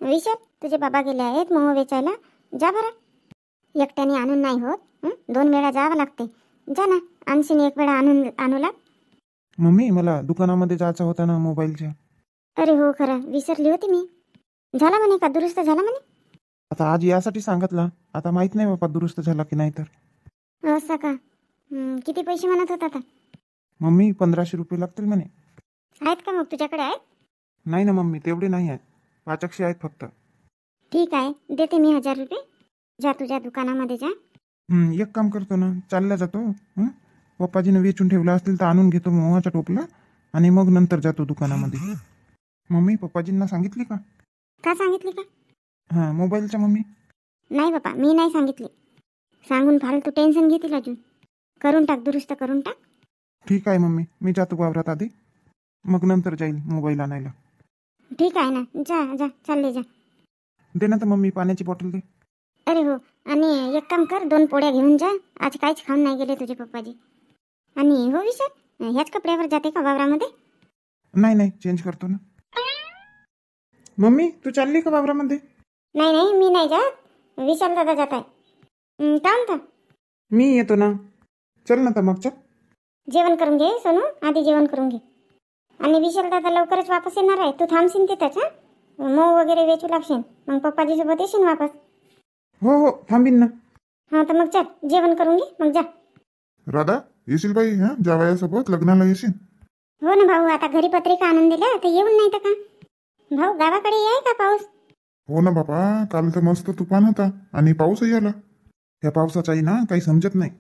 विशाल, तुझे बाबा गेले आहेत मोह वेचायला. जा बरं. एकट्याने आणून नाही होत. 2 वेळा जावं लागते. जा ना, आणशीन 1 वेळा आणू लाग. मम्मी मला दुकानामध्ये जायचं होतं ना मोबाईलच्या. अरे हो, खरं विसरली होती मी. झाला म्हणे का, दुरुस्त झाला म्हणे? आता आज यासाठी सांगितलं, आता माहित नाही बाबा दुरुस्त झाला की नाही तर. असं का? किती पैसे म्हणत होता आता? मम्मी 1500 रुपये लागतील म्हणे. आहेत का मग तुझ्याकडे? आहेत? नाही ना मम्मी, तेवढे नाही आहेत. 500 आहेत फक्त. ठीक आहे, देते मी 1000 रुपये. जा तुझ्या दुकानामध्ये जा. एक काम करतो ना, चालल्या जातो. पप्पाजीने वेचून ठेवला असतील तर आणून घेतो मोहाचा टोपला आणि मग नंतर जातो दुकानामध्ये. मम्मी पप्पाजींना सांगितली का? का सांगितली का? हां, मोबाईलच्या मम्मी. नाही बाबा, मी नाही सांगितली. सांगून फालतू टेन्शन घेतील अजून. करून टाक, दुरुस्त करून टाक. ठीक आहे मम्मी, मी जातो वावरात आधी, मग नंतर जाईल मोबाईल आणायला. ठीक आहे ना, जा जा, चालले जा. दे ना तर मम्मी पाण्याची बॉटल दे. अरे हो, आणि एक काम कर, 2 पोळ्या घेऊन जा. आज काहीच खाऊन नाही गेले तुझे पप्पाजी. आणि हो विशाल, ह्याच कपड्यावर जाते का वावरामध्ये? नाही नाही, चेंज करतो ना. मम्मी तू चालली का वावरामध्ये? नाही नाही, मी नाही जात. विशाल दादा जात आहे. का म्हणता? मी येतो ना. चल ना तर मग चल. जेवण करून घे सोनू, आधी जेवण करून घे. आणि विशाल दादा लवकरच वापस येणार आहे. तू थांबशील तिथंच. मऊ वगैरे वेचू लागशील, मग पप्पाजी सोबत येशील वापस. हो हो, थांबीन ना. हा तर मग चल, जेवण करून घे मग जा. राधा येशील बाई, हा जावयासोबत लग्नाला येशील? हो ना भाऊ, आता घरी पत्रिका आणून दिल्या तर येऊन नाही तर का. भाऊ गावाकडे आहे का पाऊस? हो ना बापा, काल तर मस्त तुफान होता आणि पाऊसही आला. ह्या पावसाचाही ना काही समजत नाही.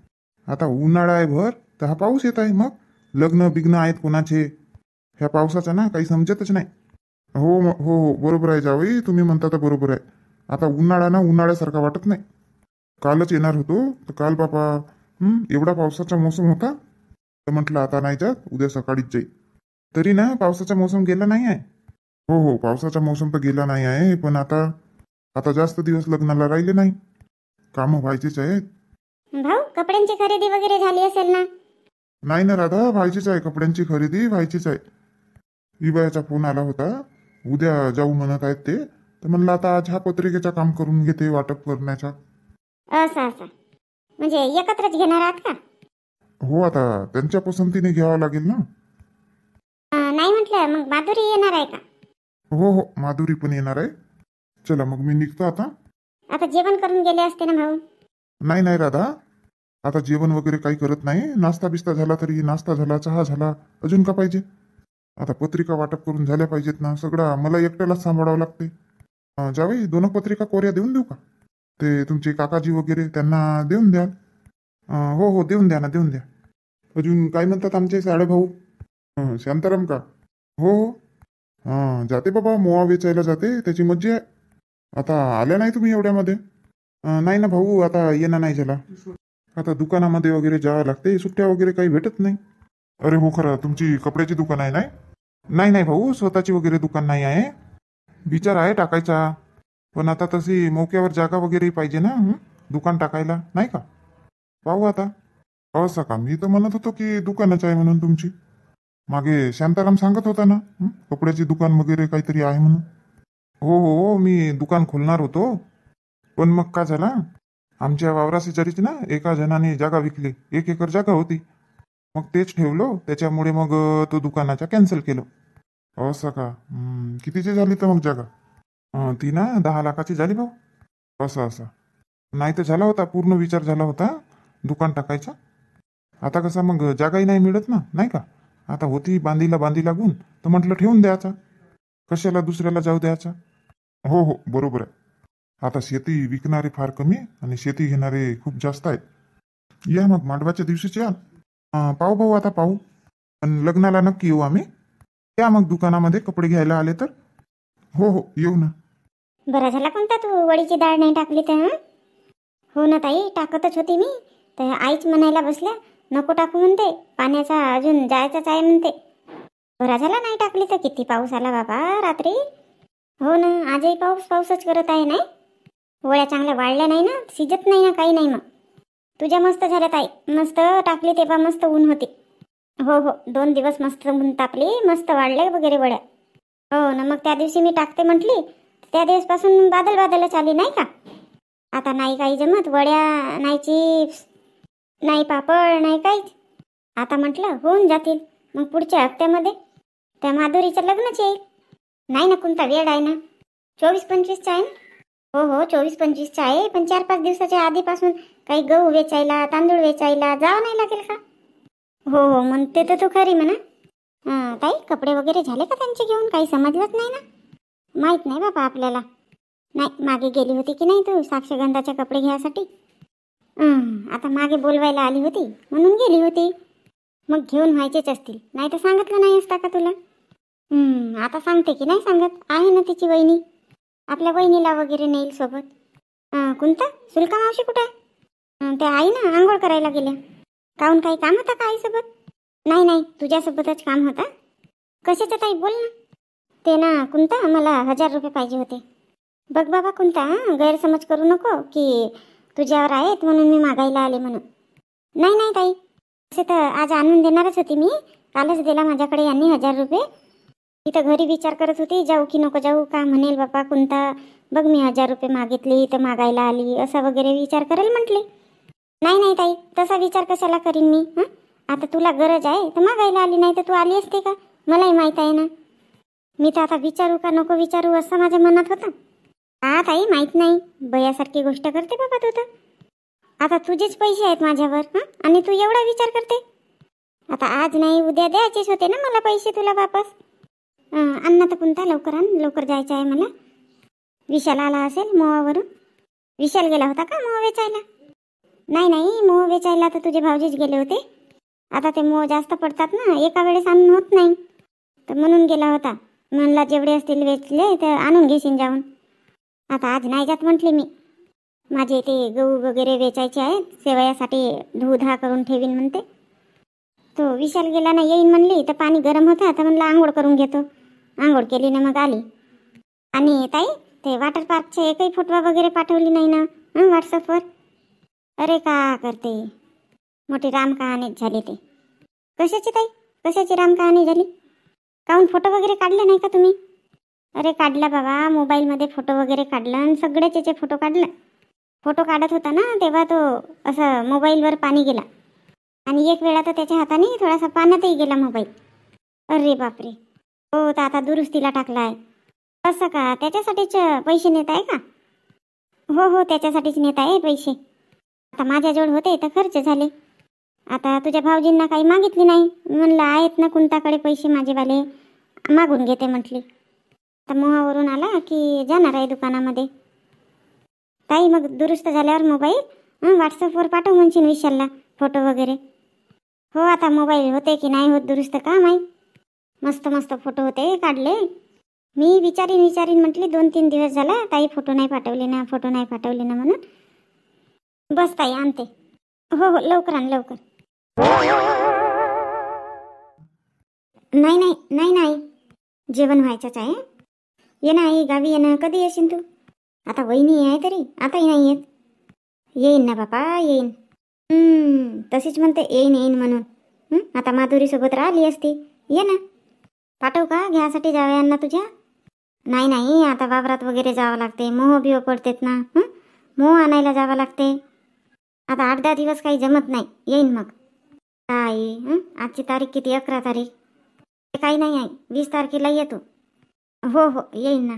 आता उन्हाळा आहे भर तर हा पाऊस येत आहे, मग लग्न बिग्न आहेत कोणाचे. ह्या पावसाचा ना काही समजतच नाही. हो हो हो, बरोबर आहे जावई, तुम्ही म्हणता तर बरोबर आहे. आता उन्हाळा ना उन्हाळ्यासारखा वाटत नाही. कालच येणार होतो तर काल बापा एवढा पावसाचा मोसम होता तर म्हटलं आता नाही जात, उद्या सकाळीच जाईल. तरी ना पावसाचा मोसम गेला नाही आहे. हो हो, पावसाचा मोसम तर गेला नाही आहे, पण आता आता जास्त दिवस लग्नाला राहिले नाही. कामं व्हायचीच आहेत. भाऊ कपड्यांची खरेदी वगैरे झाली असेल ना? नाही ना राधा, व्हायचीच आहे, कपड्यांची खरेदी व्हायचीच आहे. विवाहाचा फोन आला होता, उद्या जाऊ म्हणत आहेत ते. तर म्हणलं आता आज ह्या पत्रिकेचं काम करून घेते, वाटप करण्याचा. असं असं, म्हणजे एकत्रच घेणार आहात का? हो, आता त्यांच्या पसंतीने घ्यावं लागेल ना. नाही म्हटलं मग माधुरी येणार आहे का? हो हो, माधुरी पण येणार आहे. चला मग मी निघतो आता. आता जेवण करून गेले असते ना भाऊ. नाही नाही राधा, आता जेवण वगैरे काही करत नाही. नाश्ता बिस्ता झाला तरी नाश्ता झाला, चहा झाला, अजून का पाहिजे. आता पत्रिका वाटप करून झाल्या पाहिजेत ना, सगळं मला एकट्यालाच सांभाळावं लागते. जावई 2 पत्रिका कोऱ्या देऊन देऊ का? ते तुमचे काकाजी वगैरे त्यांना देऊन द्याल. हो हो, देऊन द्या ना, देऊन द्या. अजून काय म्हणतात आमचे साडेभाऊ? शांताराम का? हो हो, जाते बाबा, मोहा वेचायला जाते, त्याची मज्जा आहे. आता आल्या नाही तुम्ही एवढ्यामध्ये? नाही ना भाऊ, आता येणं नाही झाला. आता दुकानामध्ये वगैरे जावं लागते, सुट्ट्या वगैरे काही भेटत नाही. अरे हो, खरं तुमची कपड्याची दुकान आहे नाही? नाही नाही भाऊ, स्वतःची वगैरे दुकान नाही आहे. विचार आहे टाकायचा, पण आता तशी मोक्यावर जागा वगैरे पाहिजे ना दुकान टाकायला, नाही का? पाहू आता. असं का? मी तर म्हणत होतो की दुकानच आहे म्हणून तुमची. मागे शांताराम सांगत होता ना कपड्याची दुकान वगैरे काहीतरी आहे म्हणून. हो हो हो, मी दुकान खोलणार होतो, पण मग काय झाला, आमच्या वावरा शेजारीच ना एका जणाने जागा विकली. 1 एकर जागा होती, मग तेच ठेवलो. त्याच्यामुळे मग तो दुकानाचा कॅन्सल केलं. असं का? कितीची झाली तर मग जागा? ती ना 10 लाखाची झाली भाऊ. असं असं. नाही तर झाला होता, पूर्ण विचार झाला होता दुकान टाकायचा. आता कसा मग जागाही नाही मिळत ना, नाही का? आता होती बांधी लागून, तर म्हटलं ठेवून द्यायचा, कशाला दुसऱ्याला जाऊ द्यायचा. हो हो, बरोबर आहे. आता शेती विकणारे फार कमी आणि शेती घेणारे खूप जास्त आहेत. या मग मांडवाच्या दिवशीच या. पाहू भाऊ, आता पाहू, पण लग्नाला नक्की येऊ आम्ही. या मग दुकानामध्ये कपडे घ्यायला आले तर. हो हो, येऊ ना. बरा झाला कोणता तू वडीची डाळ नाही टाकली तर. हो ना ताई, टाकतच होती मी, तर आईच म्हणायला बसल्या नको टाकू म्हणते, पाण्याचा अजून जायचाच आहे म्हणते. बरा झाला नाही टाकली तर. किती पाऊस आला बाबा रात्री. हो ना, आजही पाऊसच करत आहे. नाही वड्या चांगल्या वाढल्या नाही ना, शिजत नाही ना, काही नाही. मग तुझ्या मस्त झाल्या ताई, मस्त टाकली तेव्हा मस्त ऊन होती. हो हो, 2 दिवस मस्त ऊन तापली, मस्त वाढले वगैरे वड्या. हो ना, मग त्या दिवशी मी टाकते म्हटली, त्या दिवसपासून बादल बादलच आली नाही का. आता नाही काही जमत, वड्या नाही, चिप्स नाही, पापड नाही, काहीच. आता म्हटलं होऊन जातील, मग पुढच्या हप्त्यामध्ये त्या माधुरीचं लग्नच येईल. नाही ना कोणता वेळ आहे ना, 24-25चा आहे ना. हो 24-25चा आहे, पण 4-5 दिवसाच्या आधीपासून काही गहू वेचायला, तांदूळ वेचायला जावं नाही लागेल का. हो म्हणते तर तू खरी म्हणा. ताई कपडे वगैरे झाले का त्यांचे घेऊन, काही समजलंच नाही ना. माहीत नाही बाबा आपल्याला. नाही मागे गेली होती की नाही तू साक्षगंधाचे कपडे घ्यायसाठी. आता मागे बोलवायला आली होती म्हणून गेली होती. मग घेऊन व्हायचेच असतील, नाही तर सांगितलं नाही असता का तुला. आता सांगते की नाही सांगत. आहे ना तिची वहिनी, आपल्या वहिनीला वगैरे नेईल सोबत. कोणता सुलका मावशी कुठे आहे. त्या आई ना आंघोळ करायला गेल्या. काहून काही काम होता का आईसोबत. नाही तुझ्यासोबतच काम होता. कशाचं ताई बोल ना. ते ना कोणता मला 1000 रुपये पाहिजे होते. बघ बाबा कोणता, गैरसमज करू नको की तुझ्यावर आहेत म्हणून मी मागायला आले म्हणून. नाही ताई, असे तर आज आणून देणारच होती मी. कालच दिला माझ्याकडे यांनी 1000 रुपये. इथं घरी विचार करत होती जाऊ की नको जाऊ, का म्हणेल बापा कोणता. बघ मी 1000 रुपये मागितले तर मागायला आली, असा वगैरे विचार करेल म्हटले. नाही ताई, तसा विचार कशाला करीन मी. आता तुला गरज आहे तर मागायला आली, नाही तर तू आली असते का. मलाही माहीत आहे ना. मी तर आता विचारू का नको विचारू असं माझ्या मनात होतं. ताई माहीत नाही, बयासारखी गोष्ट करते बाबा तू तर. आता तुझेच पैसे आहेत माझ्यावर आणि तू एवढा विचार करते. आता आज नाही उद्या द्यायचेच होते ना मला पैसे तुला वापस. अण्णा तर कोणता लवकर आण, लवकर जायचं आहे मला. विशाल आला असेल मोहावरून. विशाल गेला होता का मोह वेचायला. नाही मोह वेचायला तर तुझे भाऊजीच गेले होते. आता ते मोह जास्त पडतात ना, एका वेळेस आणून होत नाही, तर म्हणून गेला होता. म्हणला जेवढे असतील वेचले तर आणून घेशील जाऊन. आता आज नाही जात म्हटले मी. माझे ते गहू वगैरे वेचायचे आहेत, सेवयासाठी धुधा करून ठेवीन म्हणते. तो विशाल गेला ना, येईन म्हणली तर पाणी गरम होता तर म्हणलं आंघोळ करून घेतो. आंघोळ केली ना मग आली. आणि ताई ते वॉटर पार्कचे एकही फोटो वगैरे पाठवली नाही ना व्हॉट्सअपवर. अरे का करते, मोठी राम कहाणीच झाली ते. कशाची ताई, कशाची राम कहाणी झाली. काहून फोटो वगैरे काढले नाही का तुम्ही. अरे काढला बाबा, मोबाईलमध्ये फोटो वगैरे काढलं आणि सगळ्याचे फोटो काढलं. फोटो काढत होता ना तेव्हा तो असं मोबाईलवर पाणी गेला आणि एक वेळा तर त्याच्या हाताने थोडासा पाण्यातही गेला मोबाईल. अरे बापरे. हो तर आता दुरुस्तीला टाकला आहे. असं का, त्याच्यासाठीच पैसे नेत आहे का. हो त्याच्यासाठीच नेत आहे पैसे. आता माझ्याजवळ होते तर खर्च झाले. आता तुझ्या भाऊजींना काही मागितली नाही, म्हणलं आहेत ना कुंताकडे पैसे माझेवाले, मागून घेते म्हटली. आता मोहावरून आला की जाणार आहे दुकानामध्ये. ताई मग दुरुस्त झाल्यावर मोबाईल व्हॉट्सअपवर पाठव म्हणशील विशालला फोटो वगैरे. हो आता मोबाईल होते की नाही होत दुरुस्त का माहीत. मस्त फोटो होते काढले. मी विचारीन म्हटली 2-3 दिवस झाला ताई फोटो नाही पाठवले ना म्हणून. बस ताई आणते. हो लवकर आण लवकर. नाही जेवण व्हायचंच आहे. ये ना आई, गावी ये ना. कधी येशील तू. आता वहिनी आहे तरी आताही नाही येत. येईन ना बापा येईन. तशीच म्हणते येईन म्हणून. आता माधुरीसोबत राहिली असती. ये ना. पाठव का घ्यासाठी जावयांना तुझ्या. नाही आता वावरात वगैरे जावं लागते, मोह बिव पडतेत ना. मोह आणायला जावं लागते. आता 8-10 दिवस काही जमत नाही. येईन मग आई. आजची तारीख किती, 11 तारीख. काही नाही आहे, 20 तारखेला येतो. हो येईन ना.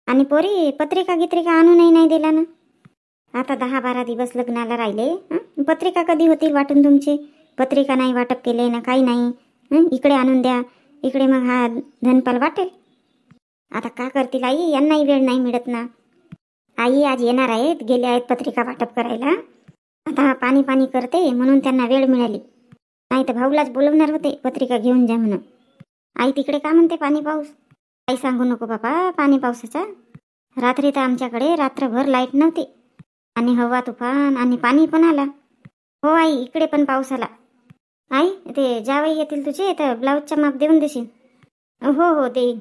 आणि पोरी पत्रिका आणूनही नाही दिला ना. आता 10-12 दिवस लग्नाला राहिले. पत्रिका कधी होतील वाटून तुमचे. पत्रिका नाही वाटप केले ना, काही नाही. इकडे आणून द्या, इकडे मग हा धनपाल वाटेल. आता का करतील आई, यांनाही वेळ नाही मिळत ना. आई आज येणार आहेत, गेले आहेत पत्रिका वाटप करायला. आता हा पाणी करते म्हणून त्यांना वेळ मिळाली, नाही तर भाऊलाच बोलवणार होते पत्रिका घेऊन जा म्हणून. आई तिकडे का म्हणते पाणी पाऊस. काही सांगू नको बाबा पाणी पावसाचा. रात्री तर आमच्याकडे रात्रभर लाईट नव्हती आणि हवा तुफान आणि पाणी पण आला. हो आई इकडे पण पाऊस आला. आई ते जावई येतील तुझे तर ब्लाऊजचा माप देऊन देशील. हो देईन.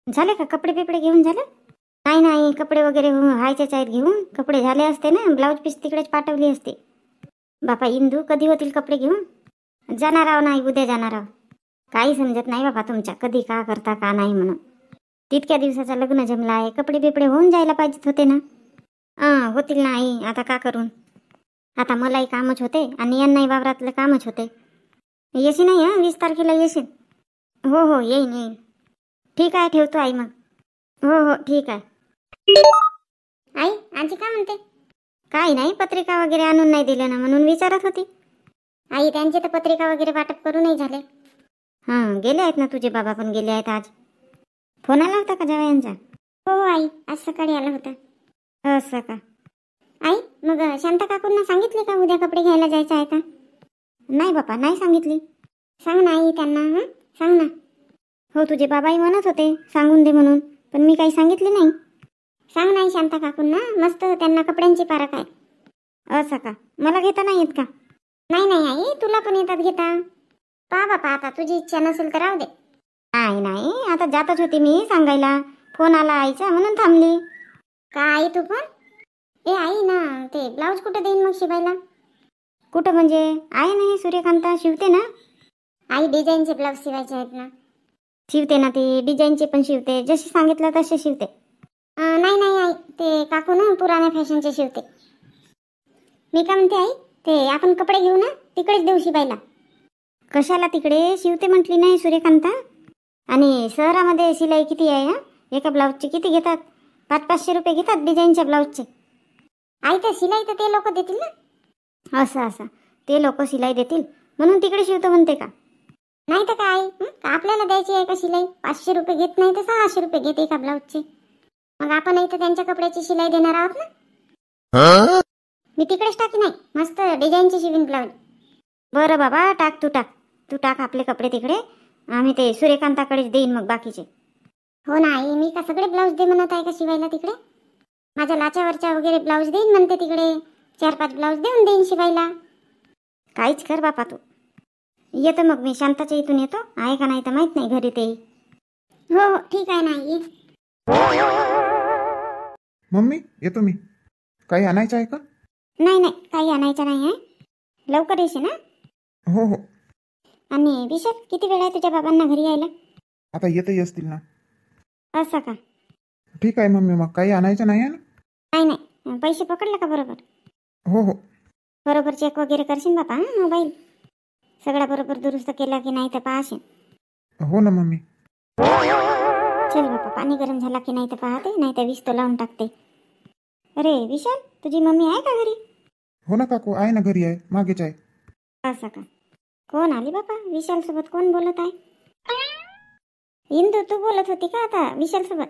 झाले का कपडे बिपडे घेऊन झालं. नाही कपडे वगैरे व्हायचेच आहेत घेऊन. कपडे झाले असते ना, ब्लाऊज पीस तिकडेच पाठवली असते. बापा इंदू कधी होतील कपडे घेऊन. जाणार आहो नाही, उद्या जाणार आहो. काही समजत नाही बाबा तुमच्या, कधी का करता का नाही म्हणून. तितक्या दिवसाचा लग्न जमला आहे, कपडे बिपडे होऊन जायला पाहिजेत होते ना. होतील ना आई, आता का करून. आता मलाही कामच होते आणि यांनाही वावरातलं कामच होते. येशील नाही 20 तारखेला येशील. हो येईन. ठीक आहे, ठेवतो आई मग. हो ठीक आहे. आई, आजी का म्हणते? काही नाही, पत्रिका वगैरे आणून नाही दिल्या ना म्हणून विचारत होती. आई, त्यांचे तर पत्रिका वगैरे वाटप करू नाही झाले. गेले आहेत ना तुझे बाबा, पण गेले आहेत आज. फोन आला होता का जावयांचा? हो आई, आज सकाळी आला होता. असं का? आई, मग शांता काकूंना सांगितले का उद्या कपडे घ्यायला जायचं आहे का? नाही बापा, नाही सांगितली. सांग ना आई त्यांना, सांग ना. हो, तुझे बाबाही म्हणत होते सांगून दे म्हणून, पण मी काही सांगितले नाही. सांग नाही शांता काकूंना, मस्त त्यांना कपड्यांची पारख आहे. असं का? मला घेता नाही येत का? नाही आई, तुला पण येतात घेता. पहा बापा, आता तुझी इच्छा नसेल तर राहू दे. नाही, आता जातच होती मी सांगायला, फोन आला आईचा म्हणून थांबली. का आई तू पण? आई ना, ते ब्लाऊज कुठं देईन मग शिवायला? कुठं म्हणजे? आहे ना हे सूर्यकांता, शिवते ना. आई, डिझाईनचे ब्लाऊज शिवायचे आहेत ना. शिवते ना ती, डिझाईनचे पण शिवते, जसे सांगितलं तसे शिवते. नाही आई, ते काकू ना पुराण्या फॅशनचे शिवते. मी का म्हणते आई, ते आपण कपडे घेऊ ना, तिकडेच देऊ शिवायला. कशाला तिकडे? शिवते म्हटली नाही सूर्यकांता. आणि शहरामध्ये शिलाई किती आहे? एका ब्लाऊजचे किती घेतात? 500-500 रुपये घेतात डिझाईनच्या ब्लाऊजचे. आई, तर शिलाई तर ते लोक देतील ना. असं ते लोक शिलाई देतील म्हणून तिकडे शिवतो म्हणते का? नाही तर काय, आपल्याला द्यायची आहे का शिलाई? 500 रुपये घेत नाही तर 600 रुपये घेते एका ब्लाऊजचे. मग आपण इथं त्यांच्या कपड्याची शिलाई देणार आहोत ना. मी तिकडेच टाकी नाही, मस्त डिझाईनची शिवीन ब्लाऊज. बरं बाबा, तू टाक आपले कपडे तिकडे, आम्ही ते सूर्यकांताकडेच देईन मग बाकीचे. हो ना आई, मी का सगळे ब्लाऊज दे म्हणत आहे का शिवायला तिकडे? माझ्या लाच्यावरच्या वगैरे ब्लाऊज देईन म्हणते तिकडे, 4-5 ब्लाऊज देऊन देईन शिवायला. काहीच कर बापा तू. येतो मग मी, शांताच्या इथून येतो, आहे का नाही तर माहित नाही घरी ते. हो ठीक आहे ना ये. मम्मी, येतो मी. काही आणायचं आहे का? नाही, काही आणायचं नाही आहे. लवकर येशील ना. हो. आणि विशाल, किती वेळ आहे तुझ्या बाबांना घरी यायला? आता येतही असतील ना. असं का? ठीक आहे मम्मी, मग काही आणायचं नाही आहे ना? नाही, पैसे पकडले का बरोबर? हो. बरोबर चेक वगैरे करशील बापा मोबाईल? सगळा बरोबर दुरुस्त केला की नाही तर पाहशील. हो ना मम्मी. चल बापा, पाणी गरम झाला की नाही तर पाहते, नाही तर 20 तो लावून टाकते. अरे विशाल, तुझी मम्मी आहे का घरी? हो ना काकू, आहे ना घरी, आहे मागेच आहे. असं का? कोण आली बापा? विशाल सोबत कोण बोलत आहे? इंदू, तू बोलत होती का आता विशाल सोबत?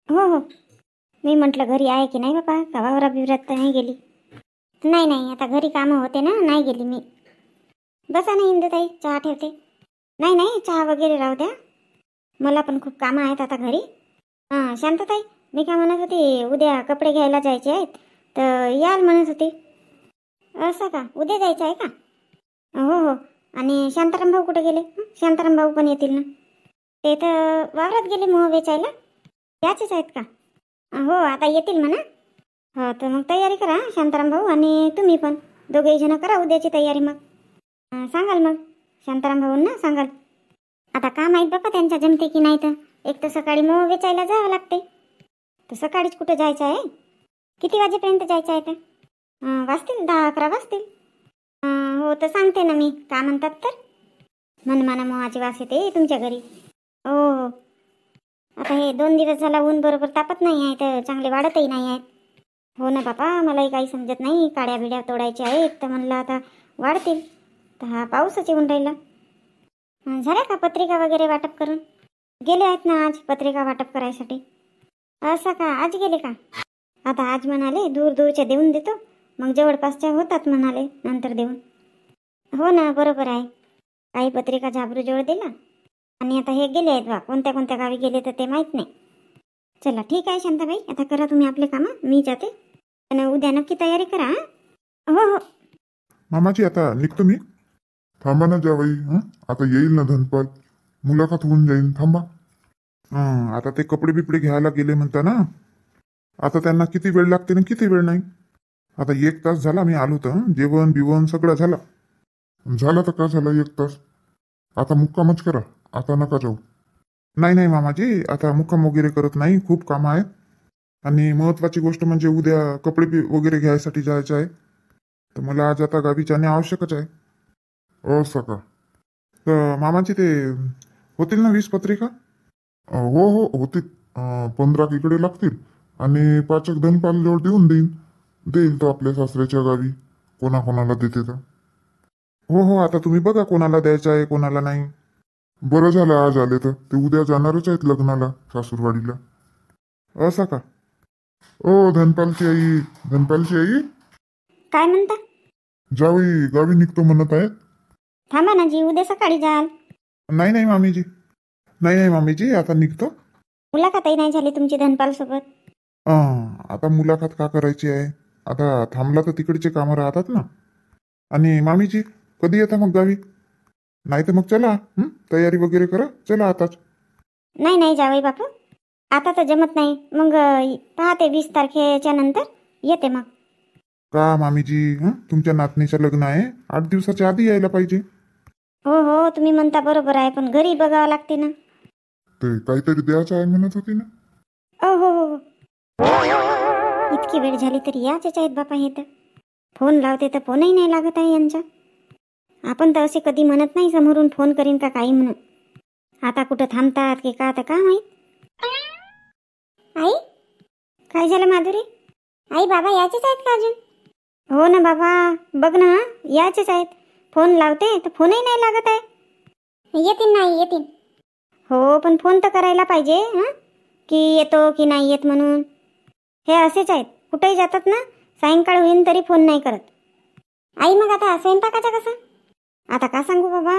हो. मी म्हटलं घरी आहे की नाही बापा, का वावरा बिवरात तर नाही गेली? नाही, आता घरी कामं होते ना, नाही गेली मी. बसा ना इंदू ताई, चहा ठेवते. नाही, चहा वगैरे राहू द्या, मला पण खूप कामं आहेत आता घरी. शांतताई, मी काय म्हणत होती, उद्या कपडे घ्यायला जायचे आहेत तर याल म्हणत होती. असं का? उद्या जायचं आहे का? हो. आणि शांताराम भाऊ कुठे गेले? शांताराम भाऊ पण येतील ना. ते तर वावरात गेले मोह वेचायला. त्याचेच आहेत का? हो, आता येतील म्हणा. हो, तर मग तयारी करा शांताराम भाऊ आणि तुम्ही पण, दोघेही जण करा उद्याची तयारी. मग सांगाल मग शांताराम भाऊंना सांगाल. आता का माहीत बापा त्यांच्या जमते की नाही. तर एक तर सकाळी मोह वेचायला जावं लागते, तर सकाळीच कुठं जायचं आहे? किती वाजेपर्यंत जायचं आहे? तर वाजतील 10-11 वाजतील. हो, तर सांगते ना मी, का म्हणतात तर मनमाना मोहाची वास येते तुमच्या घरी. हो. आता हे 2 दिवस झाला ऊन बरोबर तापत नाही आहे, तर चांगले वाढतही नाही आहेत. हो ना बापा, मलाही काही समजत नाही, काड्या बिड्या तोडायच्या आहेत तर म्हणलं आता वाढतील, तर हा पाऊसच येऊन राहिला. झाल्या का पत्रिका वगैरे वाटप करून? गेले आहेत ना आज पत्रिका वाटप करायसाठी. असं का? आज गेले का? आता आज म्हणाले दूरच्या देऊन देतो, मग जवळपासच्या होतात म्हणाले नंतर देऊन. हो ना, बरोबर आहे. काही पत्रिका झाबरूजवळ दिला आणि आता हे गेले आहेत बा, कोणत्या गावी गेले तर ते माहीत नाही. चला ठीक आहे शांताबाई, आता करा तुम्ही आपले कामं, मी जाते. आणि उद्या नक्की तयारी करा. हो. मामाजी, आता निघतो मी. थांबा ना जावई, आता येईल ना धनपाल, मुलाखत होऊन जाईल, थांबा. आता ते कपडे बिपडे घ्यायला गेले म्हणता ना, आता त्यांना किती वेळ लागते ना किती वेळ नाही. आता 1 तास झाला मी आलो, तर जेवण बिवण सगळं झालं. झाला तर का झाला 1 तास? आता मुक्कामच करा, आता नका जाऊ. नाही नाही मामाजी, आता मुक्काम वगैरे करत नाही, खूप कामं आहेत. आणि महत्वाची गोष्ट म्हणजे उद्या कपडे वगैरे घ्यायसाठी जायचं आहे. तर मला आज आता गावी जाणे आवश्यकच आहे. असं का? तर मामाजी ते होतील ना 20 पत्रिका? हो हो होतील. 15 इकडे लागतील आणि 5 धनपाल जवळ देऊन देईल तो आपल्या सासऱ्याच्या गावी, कोणाकोणाला देते तर. हो हो, आता तुम्ही बघा कोणाला द्यायचं आहे कोणाला नाही. बरं झालं आज आले तर, ते उद्या जाणारच आहेत लग्नाला सासूरवाडीला. असं का? ओ धनपालची आई काय म्हणता? जावी गावी निघतो म्हणत आहेत. थांबा ना जी, उद्या सकाळी जाल. नाही नाही मामीजी, नाही नाही मामीजी, आता निघतो. मुलाखतही नाही झाली तुमची धनपाल सोबत. आता मुलाखत का करायची आहे? आता थांबला तर तिकडचे कामं राहतात ना. आणि मामीजी कधी येता मग गावी? नाही तर मग चला, तयारी वगैरे करा, चला आताच. नाही नाही जावई बापू, आता तर जमत नाही. मग पाहते 20 तारखेच्या नंतर येते मग. का मामीजी, तुमच्या नातनीचं लग्न आहे, 8 दिवसाच्या आधी यायला पाहिजे. हो हो, तुम्ही म्हणता बरोबर आहे, पण घरी बघावं लागते ना. ते काहीतरी द्यायचं आहे म्हणत होती ना. हो हो हो. इतकी वेळ झाली तरी याचेच आहेत बापा हे तर. फोन लावते तर फोनही नाही लागत आहे यांचा. आपण तर असे कधी म्हणत नाही समोरून फोन करीन का काही म्हणून. आता कुठं थांबतात की का तर का माहीत. आई, काय झालं माधुरी? आई बाबा याचेच आहेत का अजून? हो ना बाबा, बघ ना, याचेच आहेत. फोन लावते तर फोनही नाही लागत आहे. येतील नाही येतील. हो, पण फोन तर करायला पाहिजे की येतो की नाही येत म्हणून. हे असेच आहेत, कुठेही जातात ना, सायंकाळ होईन तरी फोन नाही करत. आई मग आता स्वयंपाकाचा कसा? आता का सांगू बाबा,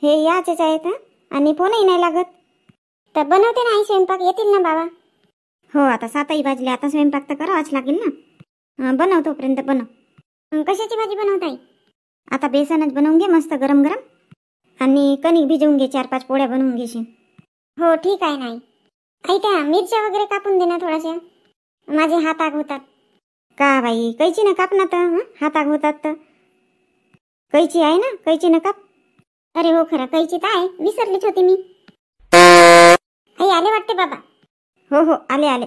हे याचेच आहेत आणि फोनही नाही लागत. तर बनवते ना आई स्वयंपाक, येतील ना बाबा. हो, आता 7ही वाजले, आता स्वयंपाक तर करावाच लागेल ना. बनव तोपर्यंत बनव. कशाची भाजी बनवत आई? आता बेसनच बनवून घे मस्त गरम गरम, आणि कणिक भिजवून घे, 4-5 पोळ्या बनवून घेशील. हो ठीक आहे नाही. आई त्या मिरच्या वगैरे कापून दे ना थोड्याशा, माझे हात आग होतात. का बाई, कैची न काप ना तर, हात आग होतात तर. कैची आहे ना, कैची न काप. अरे हो खरं, कैची तर आहे, विसरलीच होती मी. आई आले वाटते बाबा. हो हो, आले आले.